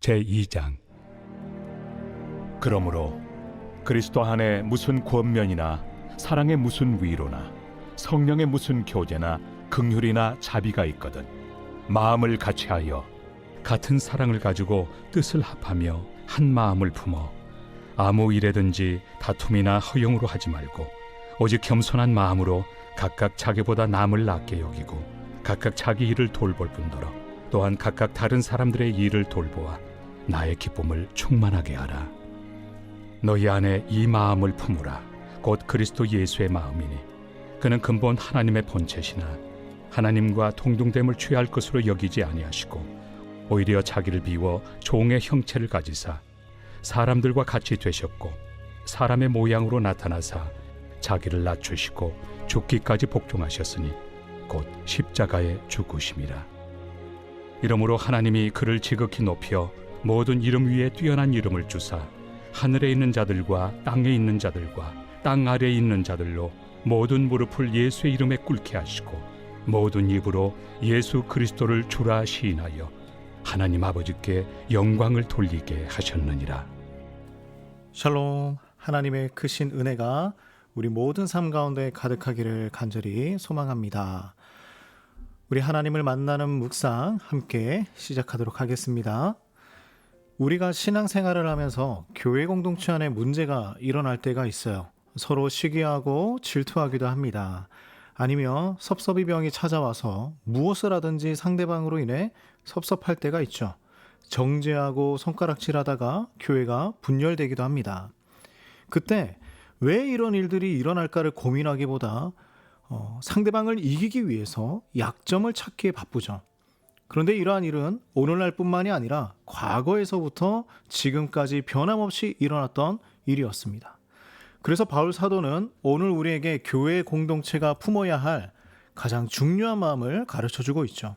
제2장. 그러므로 그리스도 안에 무슨 권면이나 사랑의 무슨 위로나 성령의 무슨 교제나 긍휼이나 자비가 있거든 마음을 같이하여 같은 사랑을 가지고 뜻을 합하며 한 마음을 품어 아무 일에든지 다툼이나 허용으로 하지 말고 오직 겸손한 마음으로 각각 자기보다 남을 낫게 여기고 각각 자기 일을 돌볼 뿐더러 또한 각각 다른 사람들의 일을 돌보아 나의 기쁨을 충만하게 하라. 너희 안에 이 마음을 품으라. 곧 그리스도 예수의 마음이니 그는 근본 하나님의 본체시나 하나님과 동등됨을 취할 것으로 여기지 아니하시고 오히려 자기를 비워 종의 형체를 가지사 사람들과 같이 되셨고 사람의 모양으로 나타나사 자기를 낮추시고 죽기까지 복종하셨으니 곧 십자가에 죽으심이라. 이러므로 하나님이 그를 지극히 높여 모든 이름 위에 뛰어난 이름을 주사 하늘에 있는 자들과 땅에 있는 자들과 땅 아래에 있는 자들로 모든 무릎을 예수의 이름에 꿇게 하시고 모든 입으로 예수 그리스도를 주라 시인하여 하나님 아버지께 영광을 돌리게 하셨느니라. 샬롬. 하나님의 크신 은혜가 우리 모든 삶 가운데 가득하기를 간절히 소망합니다. 우리 하나님을 만나는 묵상 함께 시작하도록 하겠습니다. 우리가 신앙생활을 하면서 교회 공동체 안에 문제가 일어날 때가 있어요. 서로 시기하고 질투하기도 합니다. 아니면 섭섭이병이 찾아와서 무엇을 하든지 상대방으로 인해 섭섭할 때가 있죠. 정죄하고 손가락질하다가 교회가 분열되기도 합니다. 그때 왜 이런 일들이 일어날까를 고민하기보다 상대방을 이기기 위해서 약점을 찾기에 바쁘죠. 그런데 이러한 일은 오늘날뿐만이 아니라 과거에서부터 지금까지 변함없이 일어났던 일이었습니다. 그래서 바울 사도는 오늘 우리에게 교회 공동체가 품어야 할 가장 중요한 마음을 가르쳐주고 있죠.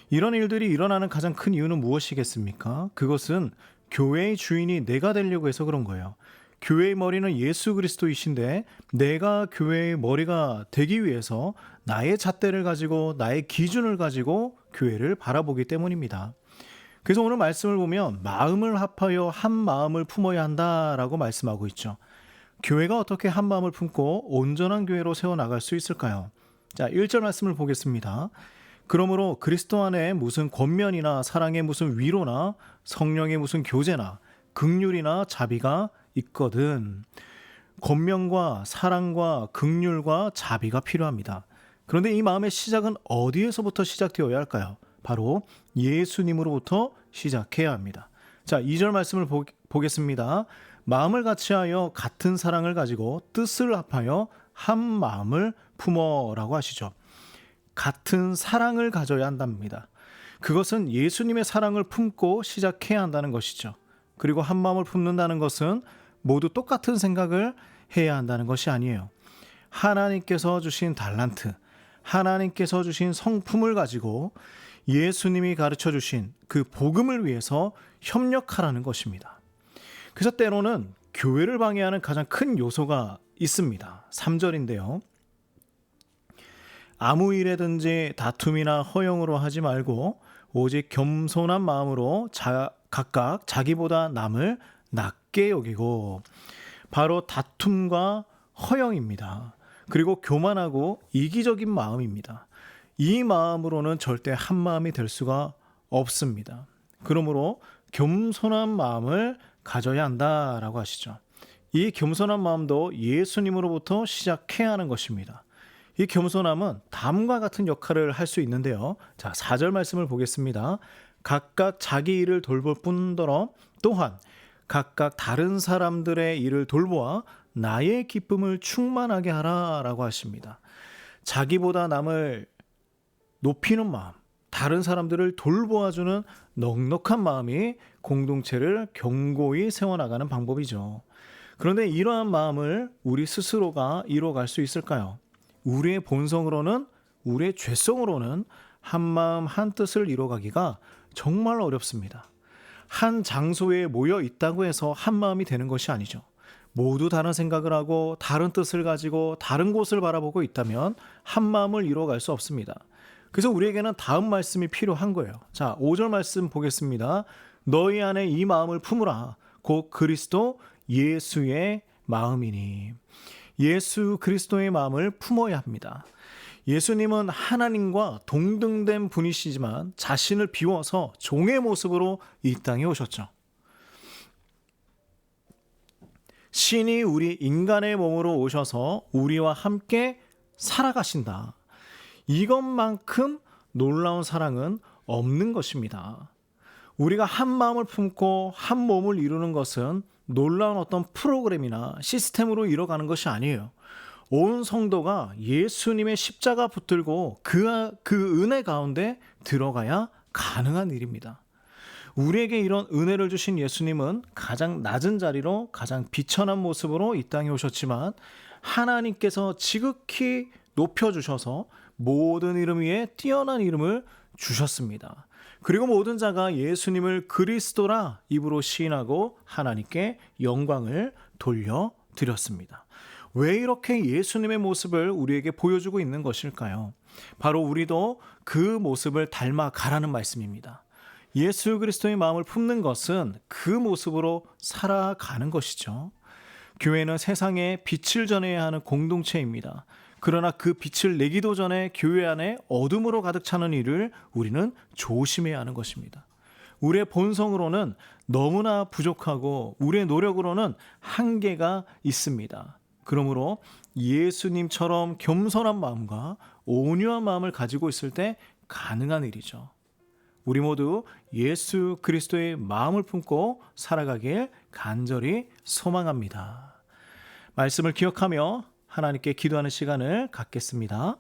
이런 일들이 일어나는 가장 큰 이유는 무엇이겠습니까? 그것은 교회의 주인이 내가 되려고 해서 그런 거예요. 교회의 머리는 예수 그리스도이신데 내가 교회의 머리가 되기 위해서 나의 잣대를 가지고 나의 기준을 가지고 교회를 바라보기 때문입니다. 그래서 오늘 말씀을 보면 마음을 합하여 한 마음을 품어야 한다라고 말씀하고 있죠. 교회가 어떻게 한 마음을 품고 온전한 교회로 세워나갈 수 있을까요? 자, 1절 말씀을 보겠습니다. 그러므로 그리스도 안에 무슨 권면이나 사랑의 무슨 위로나 성령의 무슨 교제나 긍휼이나 자비가 있거든. 권면과 사랑과 긍휼과 자비가 필요합니다. 그런데 이 마음의 시작은 어디에서부터 시작되어야 할까요? 바로 예수님으로부터 시작해야 합니다. 자, 2절 말씀을 보겠습니다. 마음을 같이하여 같은 사랑을 가지고 뜻을 합하여 한 마음을 품어라고 하시죠. 같은 사랑을 가져야 한답니다. 그것은 예수님의 사랑을 품고 시작해야 한다는 것이죠. 그리고 한 마음을 품는다는 것은 모두 똑같은 생각을 해야 한다는 것이 아니에요. 하나님께서 주신 달란트, 하나님께서 주신 성품을 가지고 예수님이 가르쳐 주신 그 복음을 위해서 협력하라는 것입니다. 그래서 때로는 교회를 방해하는 가장 큰 요소가 있습니다. 3절인데요. 아무 일에든지 다툼이나 허용으로 하지 말고 오직 겸손한 마음으로 각각 자기보다 남을 낮게 여기고, 바로 다툼과 허영입니다. 그리고 교만하고 이기적인 마음입니다. 이 마음으로는 절대 한 마음이 될 수가 없습니다. 그러므로 겸손한 마음을 가져야 한다라고 하시죠. 이 겸손한 마음도 예수님으로부터 시작해야 하는 것입니다. 이 겸손함은 다음과 같은 역할을 할 수 있는데요. 자, 4절 말씀을 보겠습니다. 각각 자기 일을 돌볼 뿐더러 또한 각각 다른 사람들의 일을 돌보아 나의 기쁨을 충만하게 하라라고 하십니다. 자기보다 남을 높이는 마음, 다른 사람들을 돌보아주는 넉넉한 마음이 공동체를 견고히 세워나가는 방법이죠. 그런데 이러한 마음을 우리 스스로가 이뤄갈 수 있을까요? 우리의 본성으로는, 우리의 죄성으로는 한 마음 한 뜻을 이뤄가기가 정말 어렵습니다. 한 장소에 모여 있다고 해서 한 마음이 되는 것이 아니죠. 모두 다른 생각을 하고 다른 뜻을 가지고 다른 곳을 바라보고 있다면 한 마음을 이뤄갈 수 없습니다. 그래서 우리에게는 다음 말씀이 필요한 거예요. 자, 5절 말씀 보겠습니다. 너희 안에 이 마음을 품으라. 곧 그리스도 예수의 마음이니. 예수 그리스도의 마음을 품어야 합니다. 예수님은 하나님과 동등된 분이시지만 자신을 비워서 종의 모습으로 이 땅에 오셨죠. 신이 우리 인간의 몸으로 오셔서 우리와 함께 살아가신다. 이것만큼 놀라운 사랑은 없는 것입니다. 우리가 한 마음을 품고 한 몸을 이루는 것은 놀라운 어떤 프로그램이나 시스템으로 이뤄가는 것이 아니에요. 온 성도가 예수님의 십자가 붙들고 그 은혜 가운데 들어가야 가능한 일입니다. 우리에게 이런 은혜를 주신 예수님은 가장 낮은 자리로 가장 비천한 모습으로 이 땅에 오셨지만 하나님께서 지극히 높여주셔서 모든 이름 위에 뛰어난 이름을 주셨습니다. 그리고 모든 자가 예수님을 그리스도라 입으로 시인하고 하나님께 영광을 돌려드렸습니다. 왜 이렇게 예수님의 모습을 우리에게 보여주고 있는 것일까요? 바로 우리도 그 모습을 닮아가라는 말씀입니다. 예수 그리스도의 마음을 품는 것은 그 모습으로 살아가는 것이죠. 교회는 세상에 빛을 전해야 하는 공동체입니다. 그러나 그 빛을 내기도 전에 교회 안에 어둠으로 가득 차는 일을 우리는 조심해야 하는 것입니다. 우리의 본성으로는 너무나 부족하고 우리의 노력으로는 한계가 있습니다. 그러므로 예수님처럼 겸손한 마음과 온유한 마음을 가지고 있을 때 가능한 일이죠. 우리 모두 예수 그리스도의 마음을 품고 살아가길 간절히 소망합니다. 말씀을 기억하며 하나님께 기도하는 시간을 갖겠습니다.